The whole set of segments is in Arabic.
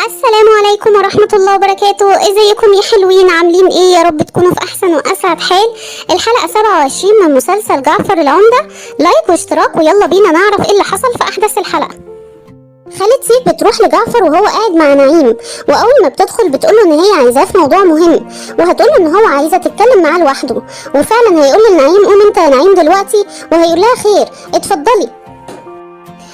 السلام عليكم ورحمة الله وبركاته. ازيكم يا حلوين؟ عاملين ايه؟ يا رب تكونوا في احسن واسعد حال. الحلقة 27 من مسلسل جعفر العمدة. لايك واشتراك ويلا بينا نعرف ايه اللي حصل في احداث الحلقة. خالد سيف بتروح لجعفر وهو قاعد مع نعيم، واول ما بتدخل بتقوله ان هي عايزاه في موضوع مهم، وهتقوله ان هو عايزه تتكلم معاه لوحده. وفعلا هيقول لنعيم قوم انت يا نعيم دلوقتي، وهيقول لها خير اتفضلي.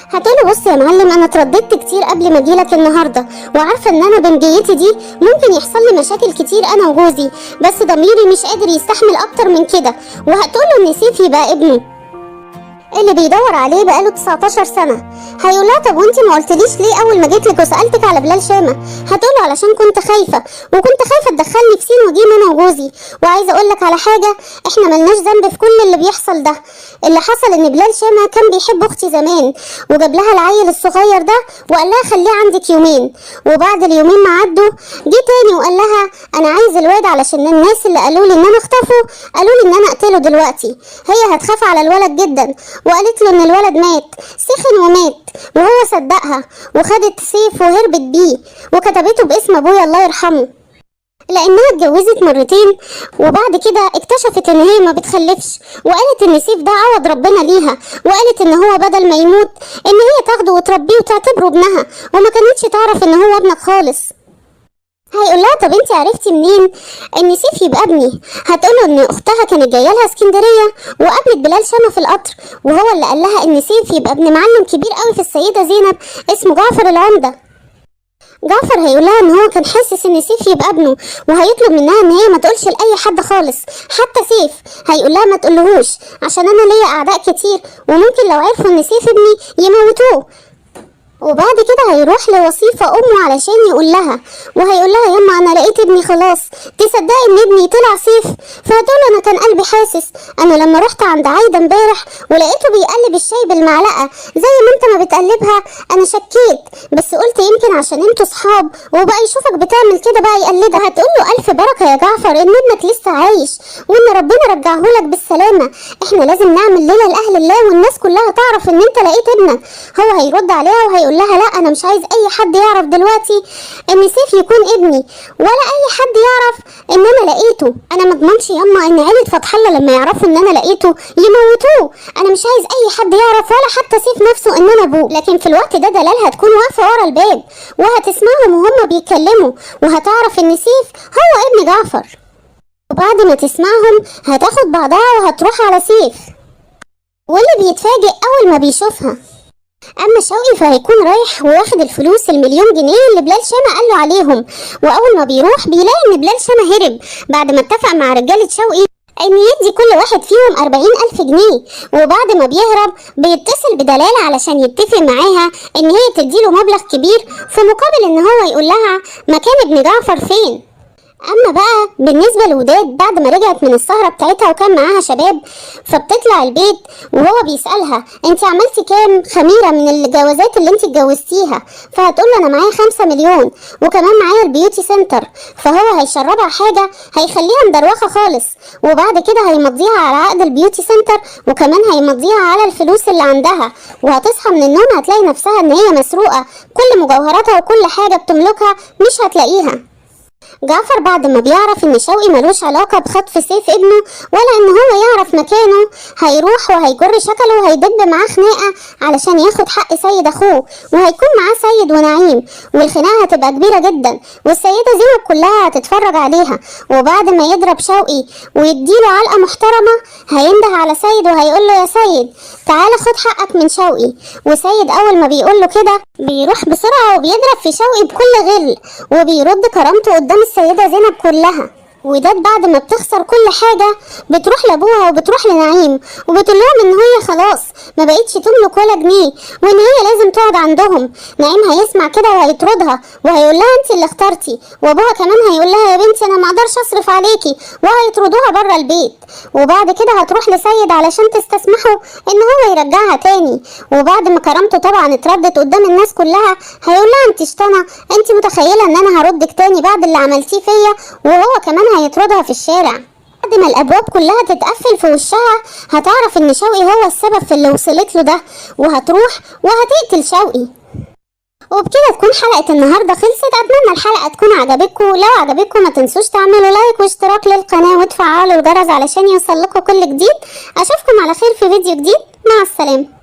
هتقوله بص يا معلم، انا اترددت كتير قبل ما اجيلك النهارده، وعارفه ان انا بنجيتي دي ممكن يحصل لي مشاكل كتير انا وجوزي، بس ضميري مش قادر يستحمل اكتر من كده. وهتقوله ان سيف يبقى ابنه اللي بيدور عليه بقاله 19 سنة. هيقولها طب وانتي ما قلتليش ليه اول ما جيتلك وسألتك على بلال شامة؟ هتقوله علشان كنت خايفة، وكنت خايفة تدخلني في سين وجيم انا وجوزي. وعايزة اقولك على حاجة، احنا ملناش ذنب في كل اللي بيحصل ده. اللي حصل ان بلال شامة كان بيحب اختي زمان، وجاب لها العيل الصغير ده وقال لها خليه عندك يومين، وبعد اليومين ما عدوا جه تاني وقال لها انا عايز الواد علشان الناس اللي قالوا لي ان انا اخطفه قالوا لي ان انا اقتله دلوقتي. هي هتخاف على الولد جدا، وقالت له ان الولد مات، سخن ومات، وهو صدقها وخدت سيف وهربت بيه وكتبته باسم ابويا الله يرحمه، لانها اتجوزت مرتين وبعد كده اكتشفت ان هي ما بتخلفش، وقالت ان سيف ده عوض ربنا ليها، وقالت ان هو بدل ما يموت ان هي تاخده وتربيه وتعتبره ابنها، وما كانتش تعرف ان هو ابنك خالص. هيقولها طب انت عرفتي منين ان سيف يبقى ابني؟ هتقوله ان اختها كانت جايه لها اسكندريه وقابلت بلال شامة في القطر، وهو اللي قال لها ان سيف يبقى ابن معلم كبير قوي في السيده زينب اسمه جعفر العمده. جعفر هيقولها ان هو كان حاسس ان سيف يبقى ابنه، وهيطلب منها ان هي ما تقولش لاي حد خالص حتى سيف. هيقولها ما تقولهوش عشان انا ليا اعداء كتير، وممكن لو عرفوا ان سيف ابني يموتوه. وبعد كده هيروح لوصيفة امه علشان يقول لها، وهيقول لها يما انا لقيت ابني خلاص، تصدقي ان ابني طلع سيف؟ فهتقول انا كان قلبي حاسس، انا لما رحت عند عايده امبارح ولقيته بيقلب الشاي بالمعلقه زي ما انت ما بتقلبها انا شكيت، بس قلت يمكن عشان انتوا صحاب وبقى يشوفك بتعمل كده بقى يقلدها. هتقول له الف بركه يا جعفر ان ابنك لسه عايش، وان ربنا رجعهولك بالسلامه. احنا لازم نعمل ليله لاهل الله والناس كلها تعرف ان انت لقيت ابنك. هو هيرد عليها وهيقول لها لا انا مش عايز اي حد يعرف دلوقتي ان سيف يكون ابني، ولا اي حد يعرف ان انا لقيته. انا ما اضمنش ياما ان عيله فتح الله لما يعرفوا ان انا لقيته يموتوه. انا مش عايز اي حد يعرف ولا حتى سيف نفسه ان انا ابوه. لكن في الوقت ده دلال هتكون واقفه ورا الباب وهتسمعهم وهم بيتكلموا، وهتعرف ان سيف هو ابن جعفر. وبعد ما تسمعهم هتاخد بعضها وهتروح على سيف، واللي بيتفاجئ اول ما بيشوفها. اما شوقي فهيكون رايح وواخد الفلوس المليون جنيه اللي بلال شامة قاله عليهم، واول ما بيروح بيلاقي ان بلال شامة هرب بعد ما اتفق مع رجالة شوقي ان يدي كل واحد فيهم 40,000 جنيه. وبعد ما بيهرب بيتصل بدلال علشان يتفق معاها ان هي تديله مبلغ كبير في مقابل ان هو يقول لها مكان ابن جعفر فين. اما بقى بالنسبه لوداد بعد ما رجعت من السهره بتاعتها وكان معاها شباب، فبتطلع البيت وهو بيسالها انت عملتي كام خميره من الجوازات اللي انت اتجوزتيها؟ فهتقول له انا معايا 5 مليون وكمان معايا البيوتي سنتر. فهو هيشربها حاجه هيخليها مدروخه خالص، وبعد كده هيمضيها على عقد البيوتي سنتر، وكمان هيمضيها على الفلوس اللي عندها، وهتصحى من النوم هتلاقي نفسها ان هي مسروقه، كل مجوهراتها وكل حاجه بتملكها مش هتلاقيها. جعفر بعد ما بيعرف ان شوقي ملوش علاقة بخطف سيف ابنه ولا ان هو يعرف مكانه، هيروح وهيجر شكله وهيدب معاه خناقة علشان ياخد حق سيد اخوه، وهيكون معاه سيد ونعيم، والخناقة هتبقى كبيرة جدا والسيدة زينب كلها هتتفرج عليها. وبعد ما يضرب شوقي ويديله علقة محترمة هينده على سيد وهيقول له يا سيد تعالى خد حقك من شوقي. وسيد اول ما بيقول له كده بيروح بسرعة وبيضرب في شوقي بكل غل وبيرد كرامته قدام السيدة زينب كلها. وداد بعد ما بتخسر كل حاجة بتروح لابوها وبتروح لنعيم وبتقول لهم ان هي خلاص ما بقتش تملك ولا جنيه، وان هي لازم تقعد عندهم. نعيم هيسمع كده وهيطردها وهيقول لها انت اللي اخترتي، وابوها كمان هيقول لها يا بنتي انا ما اقدرش اصرف عليكي، وهيطردوها بره البيت. وبعد كده هتروح لسيد علشان تستسمحه ان هو يرجعها تاني. وبعد ما كرامته طبعا اتردت قدام الناس كلها هيقول لها انت اشتنى، انت متخيله ان انا هردك تاني بعد اللي عملتيه فيا؟ وهو كمان هيطردها في الشارع. بعد ما الابواب كلها تتقفل في وشها هتعرف ان شوقي هو السبب في اللي وصلت له ده، وهتروح وهتقتل شوقي. وبكده تكون حلقة النهاردة خلصت. اتمنى الحلقة تكون عجبتكم، لو عجبتكم ما تنسوش تعملوا لايك واشتراك للقناة وتفعلوا الجرس علشان يوصل لكم كل جديد. اشوفكم على خير في فيديو جديد، مع السلامة.